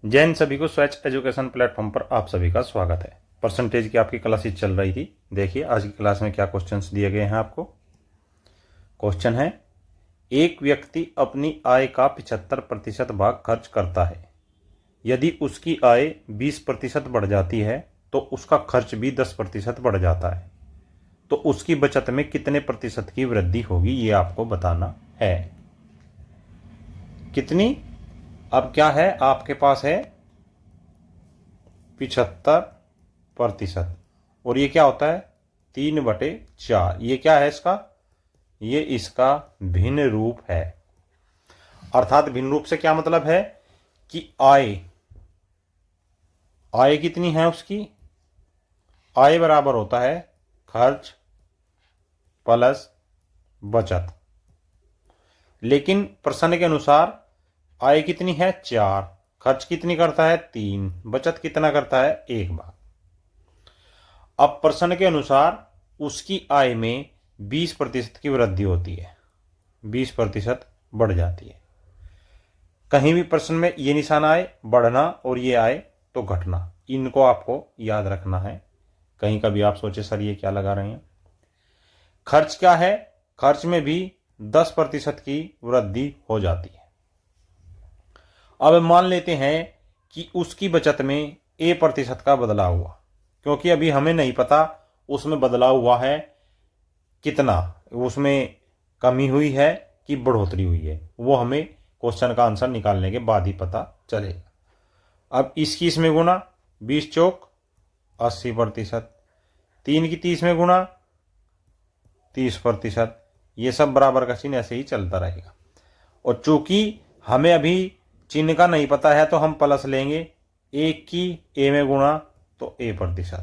जैन सभी को स्वच्छ एजुकेशन प्लेटफॉर्म पर आप सभी का स्वागत है। परसेंटेज की आपकी क्लासेस चल रही थी। देखिए आज की क्लास में क्या क्वेश्चंस दिए गए हैं आपको। क्वेश्चन है, एक व्यक्ति अपनी आय का 75% भाग खर्च करता है। यदि उसकी आय 20% बढ़ जाती है तो उसका खर्च भी 10% बढ़ जाता है, तो उसकी बचत में कितने प्रतिशत की वृद्धि होगी, ये आपको बताना है। कितनी? अब क्या है, आपके पास है 75%, और ये क्या होता है 3/4। ये क्या है इसका? ये इसका भिन्न रूप है। अर्थात भिन्न रूप से क्या मतलब है कि आय कितनी है उसकी? आय बराबर होता है खर्च प्लस बचत। लेकिन प्रश्न के अनुसार आय कितनी है 4, खर्च कितनी करता है 3, बचत कितना करता है 1 बार। अब प्रश्न के अनुसार उसकी आय में 20% की वृद्धि होती है, 20% बढ़ जाती है। कहीं भी प्रश्न में ये निशान आए बढ़ना और ये आए तो घटना, इनको आपको याद रखना है। कहीं कभी आप सोचे सर ये क्या लगा रहे हैं। खर्च क्या है? खर्च में भी 10% की वृद्धि हो जाती है। अब मान लेते हैं कि उसकी बचत में A% का बदलाव हुआ, क्योंकि अभी हमें नहीं पता उसमें बदलाव हुआ है कितना, उसमें कमी हुई है कि बढ़ोतरी हुई है, वो हमें क्वेश्चन का आंसर निकालने के बाद ही पता चलेगा। अब इसकी इसमें गुना 20 चौक 80%, 3 की 30 में गुना 30%, ये सब बराबर का चिन्ह ऐसे ही चलता रहेगा। और चूंकि हमें अभी चिन्ह का नहीं पता है तो हम प्लस लेंगे, 1 की A में गुणा तो A%,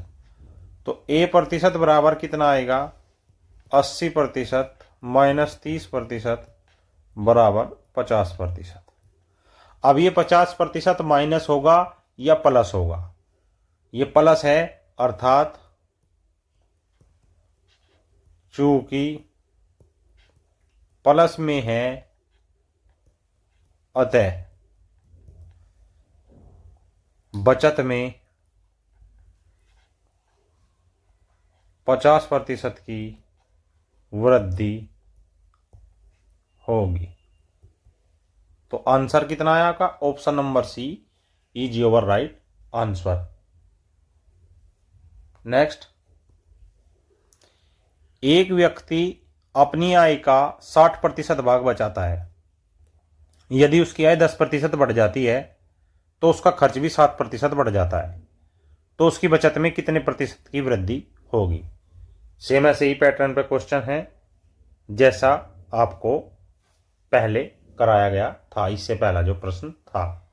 तो A% बराबर कितना आएगा 80% माइनस 30% बराबर 50%। अब ये 50% माइनस होगा या प्लस होगा? ये प्लस है, अर्थात चूंकि प्लस में है अतः बचत में 50% की वृद्धि होगी। तो आंसर कितना आया आपका? Option number C is your right answer. Next, एक व्यक्ति अपनी आय का 60% भाग बचाता है। यदि उसकी आय 10% बढ़ जाती है तो उसका खर्च भी 7% बढ़ जाता है, तो उसकी बचत में कितने प्रतिशत की वृद्धि होगी? सेम ऐसे ही पैटर्न पे क्वेश्चन है जैसा आपको पहले कराया गया था। इससे पहला जो प्रश्न था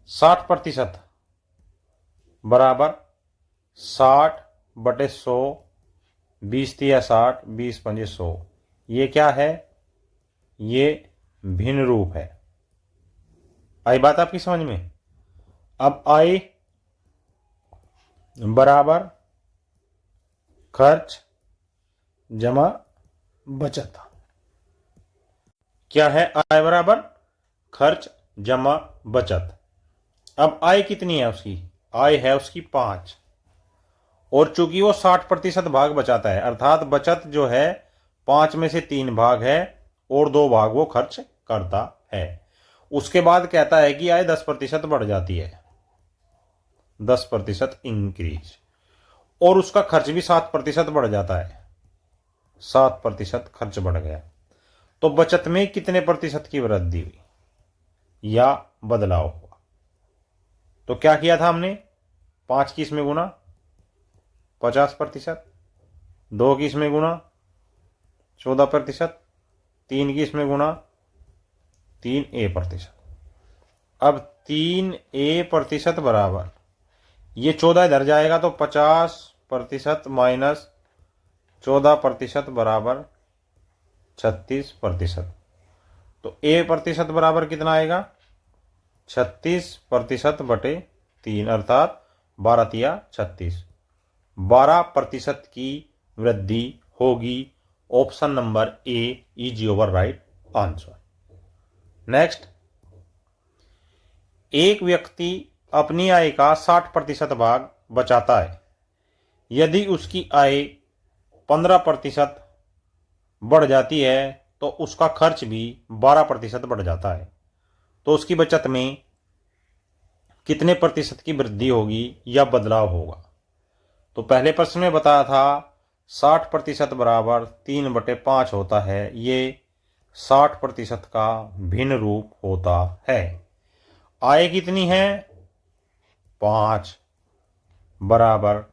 60% बराबर 60/100, 20×3 = 60, 20×5 = 100। ये क्या है? ये भिन्न रूप है। आई बात आपकी समझ में? अब आय बराबर खर्च जमा बचत। क्या है? आय बराबर खर्च जमा बचत। अब आय कितनी है उसकी? आय है उसकी 5, और चूंकि वो 60% भाग बचाता है, अर्थात बचत जो है 5 में से 3 भाग है और 2 भाग वो खर्च करता है। उसके बाद कहता है कि आय 10% बढ़ जाती है, 10% इंक्रीज, और उसका खर्च भी 7% बढ़ जाता है, 7% खर्च बढ़ गया। तो बचत में कितने प्रतिशत की वृद्धि हुई या बदलाव हुआ? तो क्या किया था हमने? 5 की इसमें गुना 50%, 2 की इसमें गुना 14%, 3 की इसमें गुना 3A%। अब 3A% बराबर ये 14 इधर जाएगा तो 50% माइनस 14% बराबर 36%। तो A% बराबर कितना आएगा? 36%/3, अर्थात 12×3 = 36। 12% की वृद्धि होगी। Option number A is your right answer. Next, एक व्यक्ति अपनी आय का 60% भाग बचाता है। यदि उसकी आय 15% बढ़ जाती है तो उसका खर्च भी 12% बढ़ जाता है। तो उसकी बचत में कितने प्रतिशत की वृद्धि होगी या बदलाव होगा? तो पहले प्रश्न में बताया था 60% बराबर 3/5 होता है। ये 60% का भिन्न रूप होता है। आय कितनी है? 5 बराबर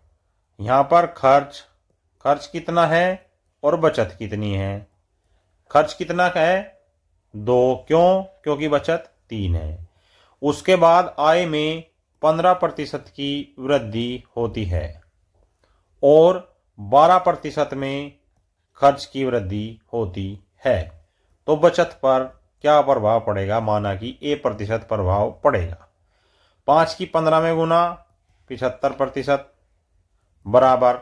यहाँ पर खर्च कितना है और बचत कितनी है? खर्च कितना है? 2। क्यों? क्योंकि बचत 3 है। उसके बाद आय में 15% की वृद्धि होती है और 12% में खर्च की वृद्धि होती है। तो बचत पर क्या प्रभाव पड़ेगा? माना कि A% प्रभाव पड़ेगा। 5 की 15 में गुना 75% बराबर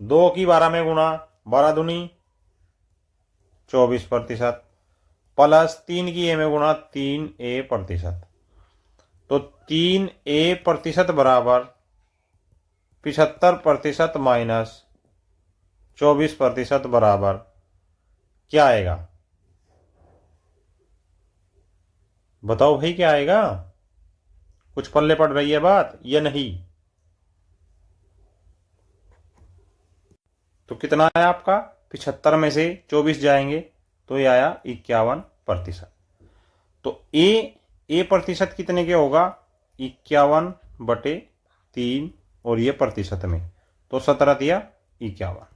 2 की 12 में गुना 12 दूनी 24% प्लस 3 की A में गुना 3A%। तो 3A% बराबर 75% माइनस 24% बराबर क्या आएगा? बताओ भाई, क्या आएगा? कुछ पल्ले पड़ रही है बात या नहीं? तो कितना आया आपका? 75 में से 24 जाएंगे तो ये आया 51%। तो ए प्रतिशत कितने के होगा? 51/3 और ये प्रतिशत में तो 17 या 51।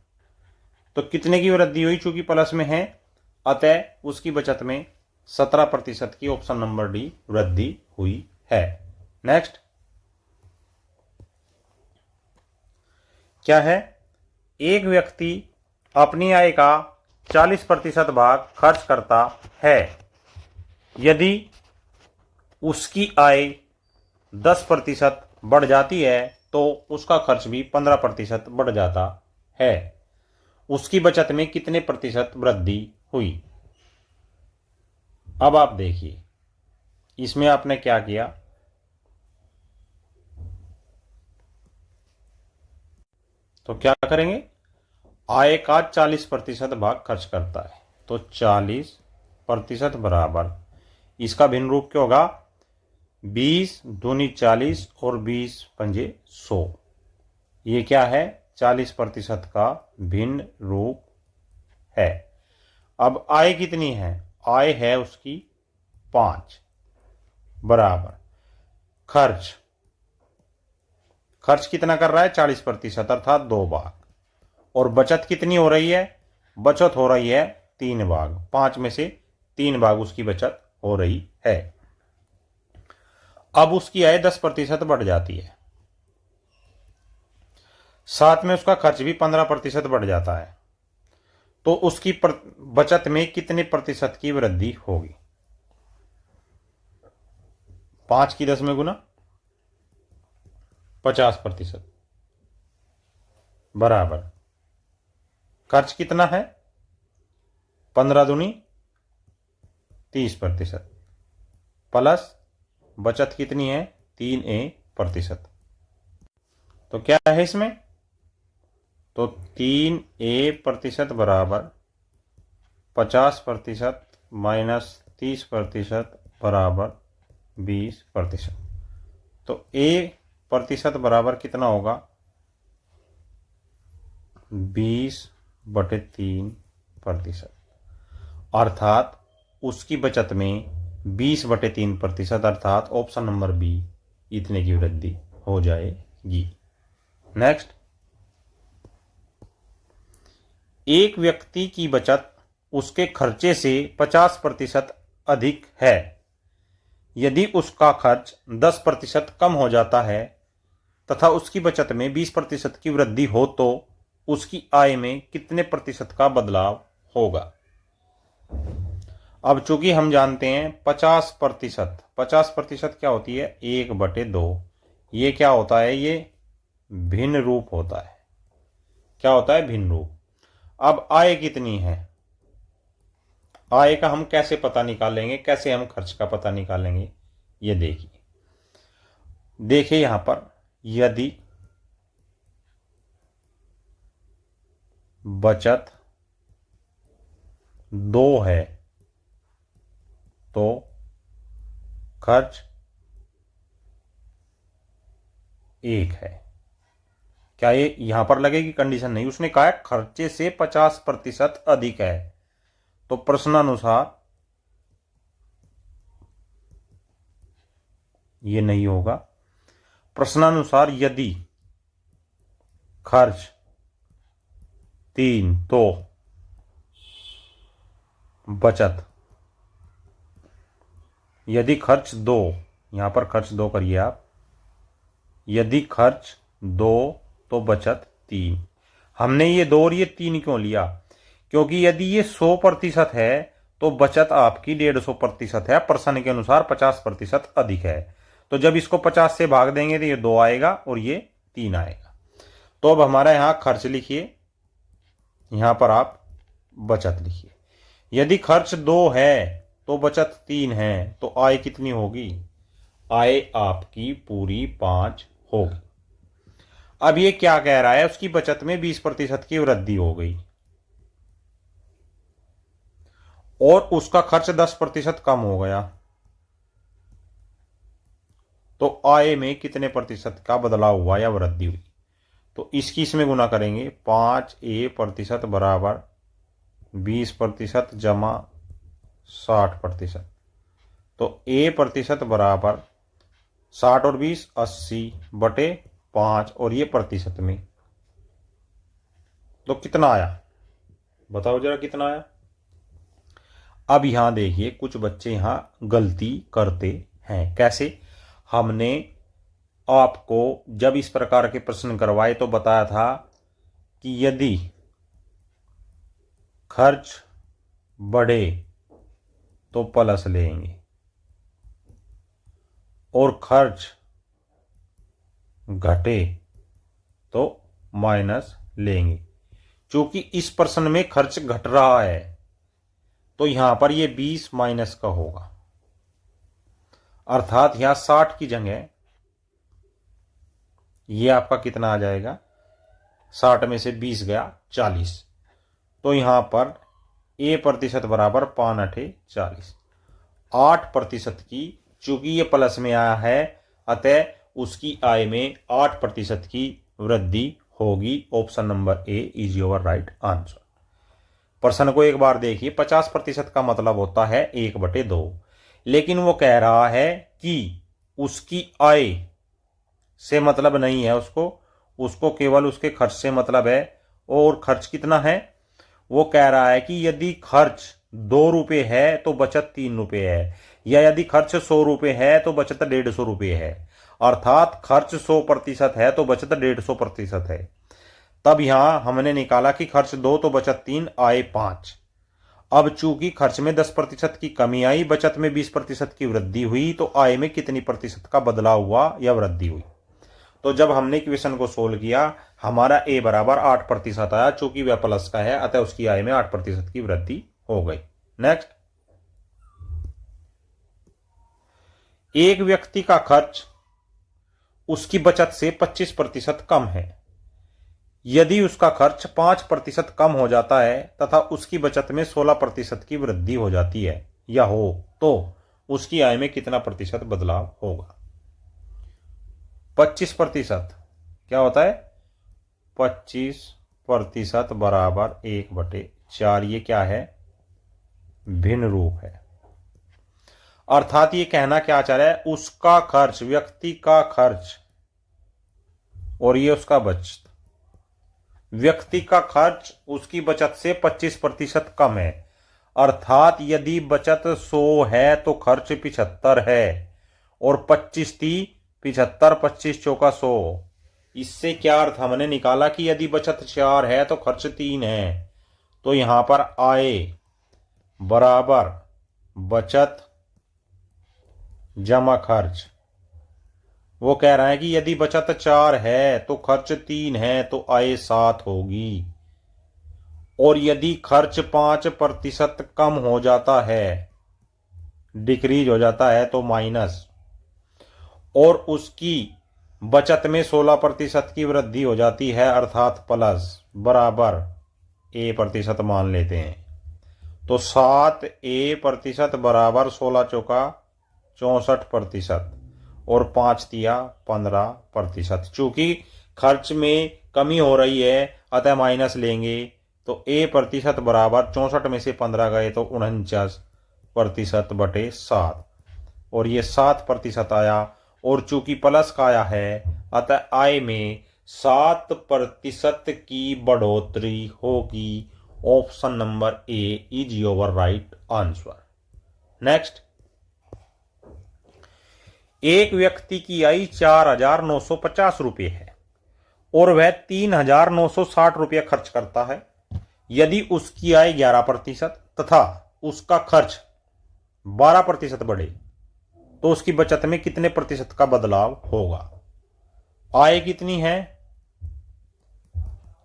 तो कितने की वृद्धि हुई? चूंकि प्लस में है अतः उसकी बचत में 17% की ऑप्शन नंबर डी वृद्धि हुई है। नेक्स्ट क्या है? एक व्यक्ति अपनी आय का 40% भाग खर्च करता है। यदि उसकी आय 10% बढ़ जाती है तो उसका खर्च भी 15% बढ़ जाता है। उसकी बचत में कितने प्रतिशत वृद्धि हुई? अब आप देखिए इसमें आपने क्या किया। तो क्या करेंगे? आय का 40% भाग खर्च करता है तो 40% बराबर इसका भिन्न रूप क्या होगा? 20 दूनी 40 और 20 पंजे 100। ये क्या है? 40% का भिन्न रूप है। अब आय कितनी है? आय है उसकी 5 बराबर खर्च कितना कर रहा है? 40% अर्थात 2 भाग। और बचत कितनी हो रही है? बचत हो रही है 3 भाग। 5 में से 3 भाग उसकी बचत हो रही है। अब उसकी आय 10% बढ़ जाती है, साथ में उसका खर्च भी 15% बढ़ जाता है। तो उसकी बचत में कितने प्रतिशत की वृद्धि होगी? 5 की 10 में गुना 50% बराबर खर्च कितना है? 15 दूनी 30% प्लस बचत कितनी है? 3A%। तो क्या है इसमें? तो 3A% बराबर 50% माइनस 30% बराबर 20%। तो A% बराबर कितना होगा? 20/3%। अर्थात उसकी बचत में 20/3% अर्थात ऑप्शन नंबर बी इतने की वृद्धि हो जाएगी। नेक्स्ट, एक व्यक्ति की बचत उसके खर्चे से 50% अधिक है। यदि उसका खर्च 10% कम हो जाता है तथा उसकी बचत में 20% की वृद्धि हो तो उसकी आय में कितने प्रतिशत का बदलाव होगा? अब चूंकि हम जानते हैं 50% क्या होती है? 1/2। ये क्या होता है? ये भिन्न रूप होता है। क्या होता है? भिन्न रूप। अब आय कितनी है? आय का हम कैसे पता निकालेंगे? कैसे हम खर्च का पता निकालेंगे? ये देखिए, देखिए यहां पर, यदि बचत 2 है तो खर्च 1 है। क्या ये यहां पर लगेगी कंडीशन? नहीं, उसने कहा है खर्चे से 50% अधिक है। तो प्रश्नानुसार ये नहीं होगा। प्रश्नानुसार यदि खर्च 3 तो बचत, यदि खर्च 2, यहां पर खर्च 2 करिए आप, यदि खर्च 2 तो बचत 3। हमने ये 2 और ये 3 क्यों लिया? क्योंकि यदि ये 100% है तो बचत आपकी 150% है। प्रश्न के अनुसार 50% अधिक है। तो जब इसको 50 से भाग देंगे तो ये 2 आएगा और ये 3 आएगा। तो अब हमारा यहां खर्च लिखिए, यहां पर आप बचत लिखिए। यदि खर्च 2 है तो बचत 3 है, तो आय कितनी होगी? आय आपकी पूरी 5 होगी। अब ये क्या कह रहा है? उसकी बचत में 20% की वृद्धि हो गई और उसका खर्च 10% कम हो गया, तो आय में कितने प्रतिशत का बदलाव हुआ या वृद्धि हुई? तो इसकी इसमें गुना करेंगे। 5A% बराबर 20% जमा 60%। तो A% बराबर 60 और 20 80/5 और ये प्रतिशत में, तो कितना आया? बताओ जरा कितना आया। अब यहां देखिए कुछ बच्चे यहां गलती करते हैं। कैसे? हमने आपको जब इस प्रकार के प्रश्न करवाए तो बताया था कि यदि खर्च बढ़े तो प्लस लेंगे और खर्च घटे तो माइनस लेंगे। क्योंकि इस प्रश्न में खर्च घट रहा है तो यहां पर ये 20 माइनस का होगा, अर्थात यहां 60 की जगह ये आपका कितना आ जाएगा? 60 में से 20 गया 40। तो यहां पर A% बराबर 5×8 40। 8% की, चूंकि ये प्लस में आया है अतः उसकी आय में 8% की वृद्धि होगी। Option number A is your right answer. प्रश्न को एक बार देखिए। 50% का मतलब होता है 1/2, लेकिन वो कह रहा है कि उसकी आय से मतलब नहीं है उसको केवल उसके खर्च से मतलब है। और खर्च कितना है? वो कह रहा है कि यदि खर्च 2 रुपये है तो बचत 3 रुपये है, या यदि खर्च 100 रुपये है तो बचत 150 रुपये है, अर्थात खर्च 100% है तो बचत 150% है। तब यहां हमने निकाला कि खर्च 2 तो बचत 3, आय 5। अब चूंकि खर्च में 10% की कमी आई, बचत में 20% की वृद्धि हुई, तो आय में कितनी प्रतिशत का बदलाव हुआ या वृद्धि हुई? तो जब हमने क्वेश्चन को सोल्व किया हमारा ए बराबर 8% आया। चूंकि वह प्लस का है अतः उसकी आय में 8% की वृद्धि हो गई। नेक्स्ट, एक व्यक्ति का खर्च उसकी बचत से 25% कम है। यदि उसका खर्च 5% कम हो जाता है तथा उसकी बचत में 16% की वृद्धि हो जाती है या हो, तो उसकी आय में कितना प्रतिशत बदलाव होगा? 25% क्या होता है? 25% बराबर 1/4। ये क्या है? भिन्न रूप है। अर्थात ये कहना क्या चाह रहा है? उसका खर्च, व्यक्ति का खर्च, और ये उसका बचत। व्यक्ति का खर्च उसकी बचत से 25% कम है, अर्थात यदि बचत 100 है तो खर्च 75 है, और 25 थी 75, 25 चौका 100। इससे क्या अर्थ हमने निकाला कि यदि बचत 4 है तो खर्च 3 है। तो यहां पर आय बराबर बचत जमा खर्च। वो कह रहा है कि यदि बचत 4 है तो खर्च 3 है तो आय 7 होगी, और यदि खर्च 5% कम हो जाता है, डिक्रीज हो जाता है, तो माइनस। और उसकी बचत में 16% की वृद्धि हो जाती है, अर्थात प्लस बराबर A% मान लेते हैं। तो 7A% बराबर 16 चौका 64% और 5 दिया 15%। चूंकि खर्च में कमी हो रही है अतः माइनस लेंगे, तो A% बराबर 64 में से 15 गए तो 49% बटे 7, और ये 7% आया। और चूंकि प्लस का आया है अतः आय में 7% की बढ़ोतरी होगी। Option number A is your right answer. Next, एक व्यक्ति की आय 4,950 रुपये है और वह 3,960 रुपये खर्च करता है। यदि उसकी आय 11% तथा उसका खर्च 12% बढ़े तो उसकी बचत में कितने प्रतिशत का बदलाव होगा? आय कितनी है?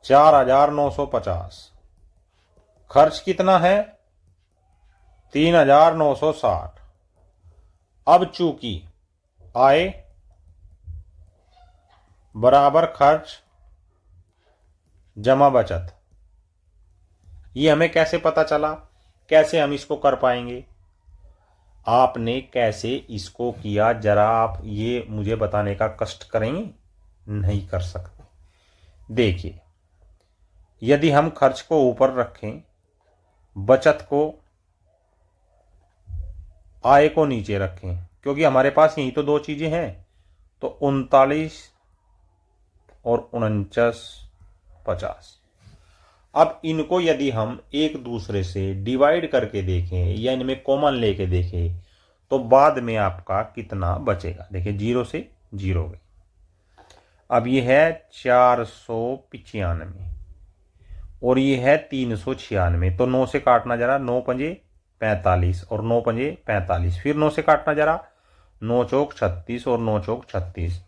4,950, खर्च कितना है? 3,960। अब चूंकि आय बराबर खर्च जमा बचत, ये हमें कैसे पता चला? कैसे हम इसको कर पाएंगे? आपने कैसे इसको किया, जरा आप ये मुझे बताने का कष्ट करेंगे? नहीं कर सकते। देखिए, यदि हम खर्च को ऊपर रखें, बचत को, आय को नीचे रखें, क्योंकि हमारे पास यही तो दो चीजें हैं, तो 39 और 49,50। अब इनको यदि हम एक दूसरे से डिवाइड करके देखें या इनमें कॉमन लेके देखें तो बाद में आपका कितना बचेगा? देखिए, 0 से 0 गए। अब ये है 495 और ये है 396, तो 9 से काटना जरा, 9 पंजे 45 और 9 पंजे 45, फिर 9 से काटना जरा, 9 चौक 36 और 9 चौक 36,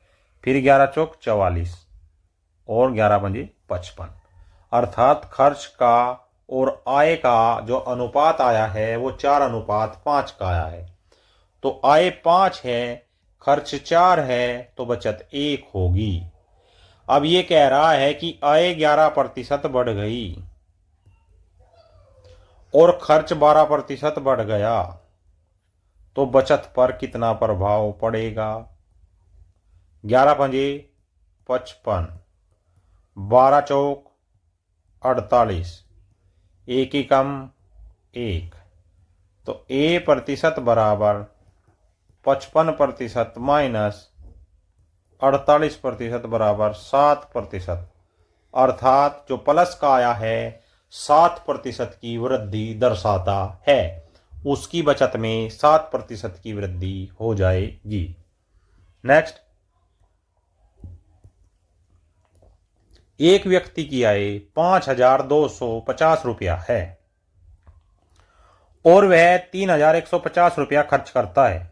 फिर 11 चौक 44 और 11 पंजे 55। अर्थात खर्च का और आय का जो अनुपात आया है वो 4:5 का आया है। तो आय 5 है, खर्च 4 है, तो बचत 1 होगी। अब ये कह रहा है कि आय 11% बढ़ गई और खर्च 12% बढ़ गया, तो बचत पर कितना प्रभाव पड़ेगा? 11 पंजे 55, 12 चौक 48, एक ही कम 1, तो A% बराबर 55% माइनस 48% बराबर 7%। अर्थात जो प्लस का आया है 7% की वृद्धि दर्शाता है, उसकी बचत में 7% की वृद्धि हो जाएगी। नेक्स्ट, एक व्यक्ति की आय 5,250 रुपया है और वह 3,150 रुपया खर्च करता है।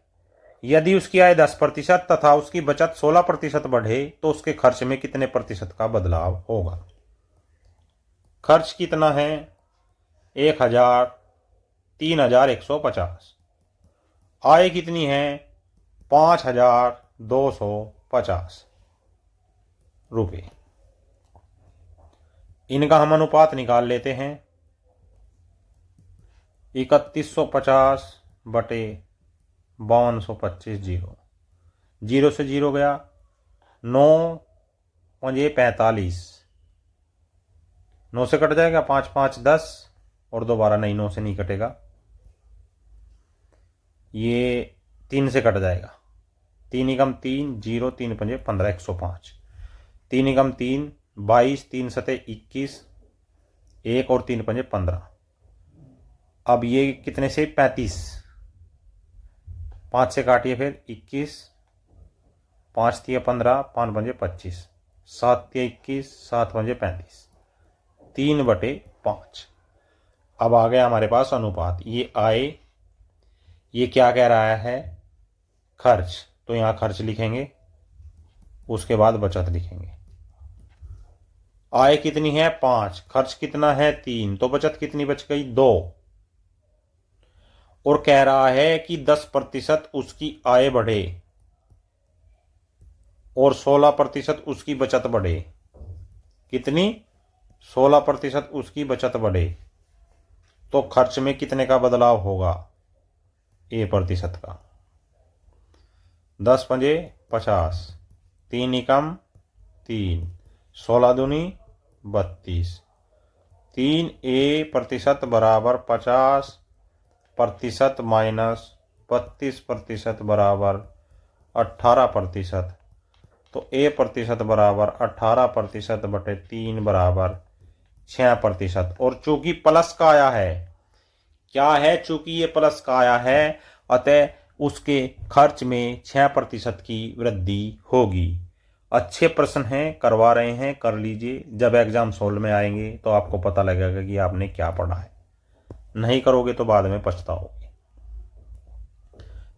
यदि उसकी आय 10% तथा उसकी बचत 16% बढ़े तो उसके खर्च में कितने प्रतिशत का बदलाव होगा? खर्च कितना है? 1,000, 3,150। आय कितनी है? 5,250 रुपये। इनका हम अनुपात निकाल लेते हैं। 3,150 बटे 5225, 0 से 0 गया, 9 पंजे 45, 9 से कट जाएगा, 5 5 10 और दोबारा नहीं, 9 से नहीं कटेगा, ये 3 से कट जाएगा, 3 एकम 3, 0, 3 पंजे 15, 105, 3 एकम 3, 22, 3 सते 21, 1 और 3 पंजे 15। अब ये कितने से? 35, 5 से काटिए, फिर 21, 5 तिया 15, 5 पंजे 25, 7 तिया 21, 7 पंजे 35, 3/5। अब आ गया हमारे पास अनुपात। ये आय, ये क्या कह रहा है? खर्च, तो यहां खर्च लिखेंगे, उसके बाद बचत लिखेंगे। आय कितनी है? 5, खर्च कितना है? 3, तो बचत कितनी बच गई? 2। और कह रहा है कि 10% उसकी आय बढ़े और 16% उसकी बचत बढ़े। कितनी? 16% उसकी बचत बढ़े तो खर्च में कितने का बदलाव होगा? A% का। 10 पंजे 50, 3 एकम 3, 16 दूनी 32, 3A% बराबर 50% माइनस 32% बराबर 18%। तो A% बराबर 18% बटे 3 बराबर 6%। और चूंकि प्लस का आया है, क्या है? चूंकि ये प्लस का आया है, अतः उसके खर्च में 6% की वृद्धि होगी। अच्छे प्रश्न हैं, करवा रहे हैं, कर लीजिए। जब एग्जाम सोल्व में आएंगे तो आपको पता लगेगा कि आपने क्या पढ़ा है। नहीं करोगे तो बाद में पछताओगे।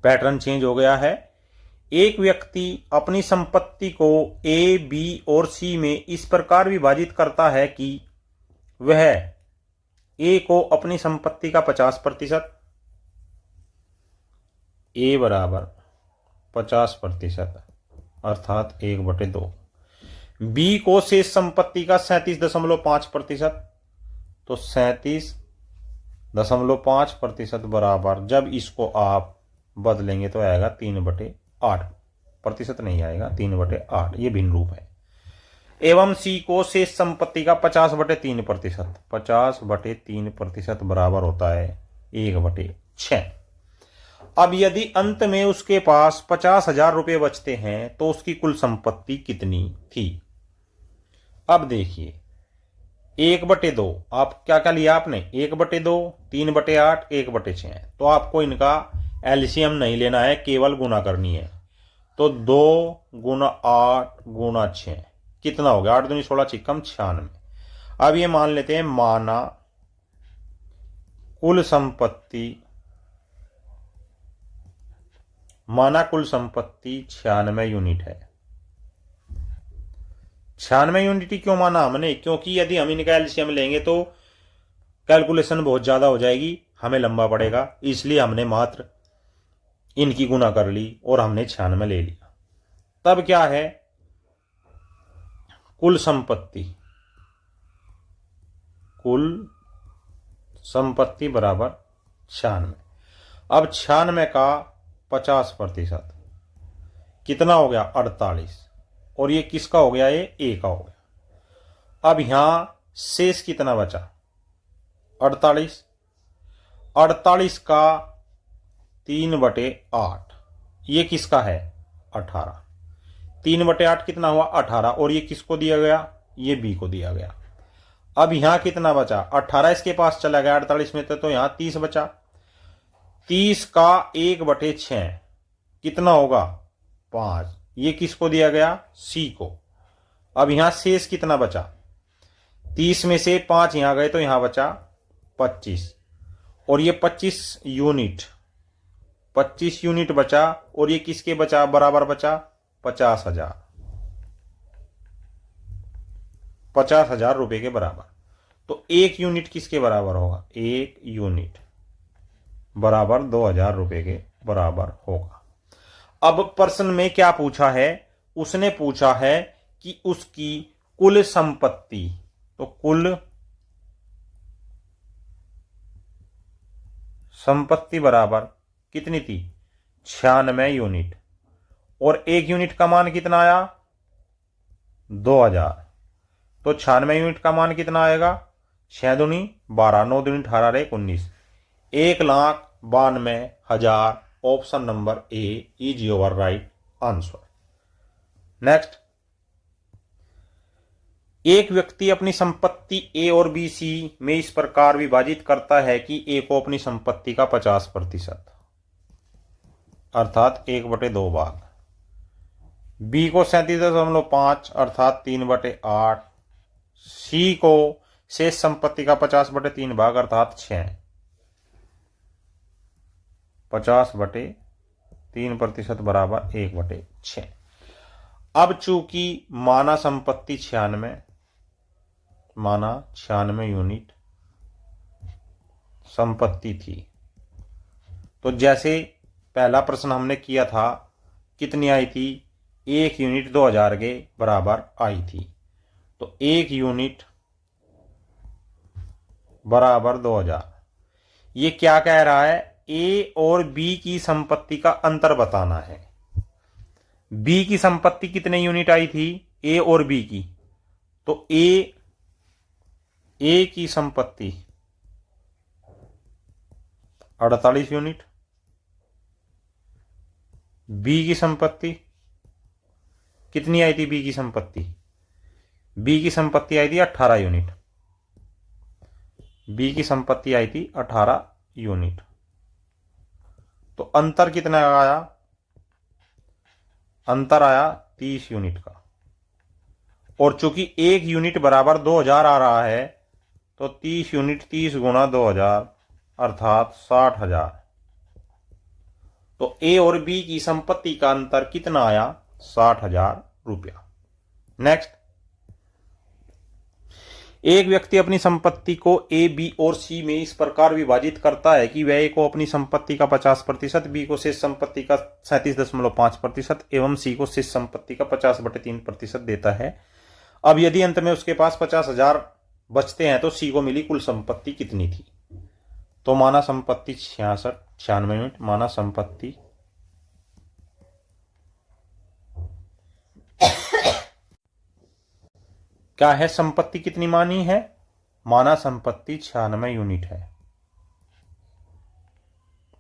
पैटर्न चेंज हो गया है। एक व्यक्ति अपनी संपत्ति को ए, बी और सी में इस प्रकार विभाजित करता है कि वह ए को अपनी संपत्ति का 50%, ए बराबर 50% अर्थात 1/2, बी को शेष संपत्ति का 37.5%, तो 37.5% बराबर, जब इसको आप बदलेंगे तो आएगा 3/8%। नहीं आएगा 3/8, ये भिन्न रूप है। एवं सी को शेष संपत्ति का 50/3%, 50/3% बराबर होता है 1/6। अब यदि अंत में उसके पास 50,000 रुपये बचते हैं तो उसकी कुल संपत्ति कितनी थी? अब देखिए 1/2, आप क्या क्या लिया आपने? 1/2, 3/8, 1/6। तो आपको इनका एलसीएम नहीं लेना है, केवल गुना करनी है। तो 2 गुना 8 गुना 6 कितना हो गया? 8 दूनी 16 छिक्कम 96। अब ये मान लेते हैं माना कुल संपत्ति 96 यूनिट है। 96 यूनिट ही क्यों माना हमने? क्योंकि यदि हम इनका एलसीएम लेंगे तो कैलकुलेशन बहुत ज्यादा हो जाएगी, हमें लंबा पड़ेगा, इसलिए हमने मात्र इनकी गुना कर ली और हमने 96 ले लिया। तब क्या है? कुल संपत्ति बराबर 96। अब 96 का 50% कितना हो गया? 48। और ये किसका हो गया? ये ए का हो गया। अब यहां शेष कितना बचा? 48। 48 का 3/8, ये किसका है? 18। 3/8 कितना हुआ? 18। और ये किसको दिया गया? ये बी को दिया गया। अब यहां कितना बचा? 18 इसके पास चला गया 48 में, तो यहां 30 बचा। 30 का 1/6 कितना होगा? 5। ये किसको दिया गया? सी को। अब यहां शेष कितना बचा? 30 में से 5 यहां गए तो यहां बचा 25। और ये 25 यूनिट बचा। और ये किसके बचा? बराबर बचा 50,000। 50,000 रुपए के बराबर। तो 1 यूनिट किसके बराबर होगा? 1 यूनिट बराबर 2,000 रुपए के बराबर होगा। अब प्रश्न में क्या पूछा है? उसने पूछा है कि उसकी कुल संपत्ति, तो कुल संपत्ति बराबर कितनी थी? 96 यूनिट। और 1 यूनिट का मान कितना आया? 2,000। तो 96 यूनिट का मान कितना आएगा? 6 दूनी 12, 9 दूनी 18, 19, 1,92,000। Option number A is your right answer. Next, एक व्यक्ति अपनी संपत्ति ए और बी सी में इस प्रकार विभाजित करता है कि ए को अपनी संपत्ति का 50% अर्थात 1/2 भाग, बी को 37.5 अर्थात 3/8, सी को शेष संपत्ति का 50/3 भाग अर्थात 6, 50/3% बराबर 1/6। अब चूंकि माना संपत्ति 96 यूनिट संपत्ति थी, तो जैसे पहला प्रश्न हमने किया था कितनी आई थी? 1 यूनिट 2000 के बराबर आई थी। तो 1 यूनिट बराबर 2000। ये क्या कह रहा है? ए और बी की संपत्ति का अंतर बताना है। बी की संपत्ति कितने यूनिट आई थी? ए और बी की। तो ए की संपत्ति 48 यूनिट, बी की संपत्ति कितनी आई थी? बी की संपत्ति आई थी 18 यूनिट। बी की संपत्ति आई थी 18 यूनिट। तो अंतर कितना आया? अंतर आया 30 यूनिट का। और चूंकि 1 यूनिट बराबर 2000 आ रहा है, तो 30 यूनिट 30 गुना 2000 अर्थात 60,000। तो ए और बी की संपत्ति का अंतर कितना आया? 60,000 रुपया। नेक्स्ट, एक व्यक्ति अपनी संपत्ति को ए, बी और सी में इस प्रकार विभाजित करता है कि वह ए को अपनी संपत्ति का 50%, बी को शेष संपत्ति का 37.5% एवं सी को शेष संपत्ति का 50/3% देता है। अब यदि अंत में उसके पास 50,000 बचते हैं तो सी को मिली कुल संपत्ति कितनी थी? तो माना संपत्ति 96 यूनिट, माना संपत्ति क्या है? संपत्ति कितनी मानी है? माना संपत्ति 96 यूनिट है।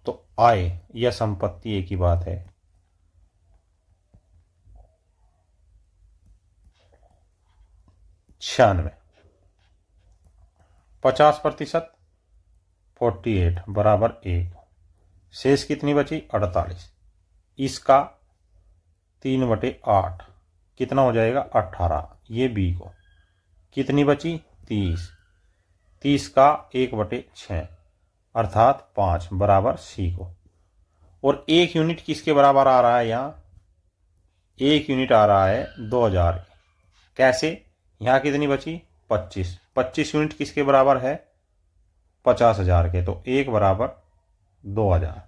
तो आय या संपत्ति एक ही बात है। छियानवे 50% 48 बराबर 1। शेष कितनी बची? 48। इसका 3/8 कितना हो जाएगा? 18। ये बी को कितनी बची? 30। 30 का 1/6 अर्थात 5 बराबर सी को। और 1 यूनिट किसके बराबर आ रहा है? यहाँ 1 यूनिट आ रहा है 2000। कैसे? यहाँ कितनी बची? 25। 25 यूनिट किसके बराबर है? 50,000 के। तो 1 बराबर 2000।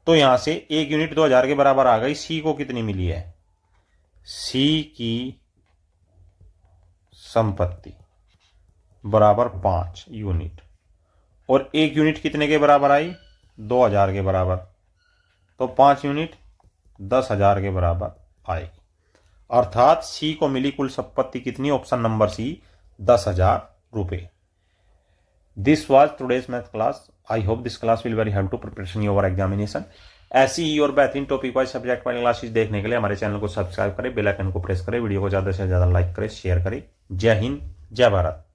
तो यहां से 1 यूनिट 2000 के बराबर आ गई। सी को कितनी मिली है? सी की संपत्ति बराबर 5 यूनिट। और 1 यूनिट कितने के बराबर आई? 2000 के बराबर। तो 5 यूनिट 10,000 के बराबर आई। अर्थात सी को मिली कुल संपत्ति कितनी? ऑप्शन नंबर सी 10,000 रुपए। This was today's math class. I hope this class will very help to preparation your examination. ऐसी ही और बेहतरीन टॉपिक वाइज सब्जेक्ट वाली क्लासेस देखने के लिए हमारे चैनल को सब्सक्राइब करें, बेल आइकन को प्रेस करें, वीडियो को ज्यादा से ज्यादा लाइक करें, शेयर करें। जय हिंद, जय भारत।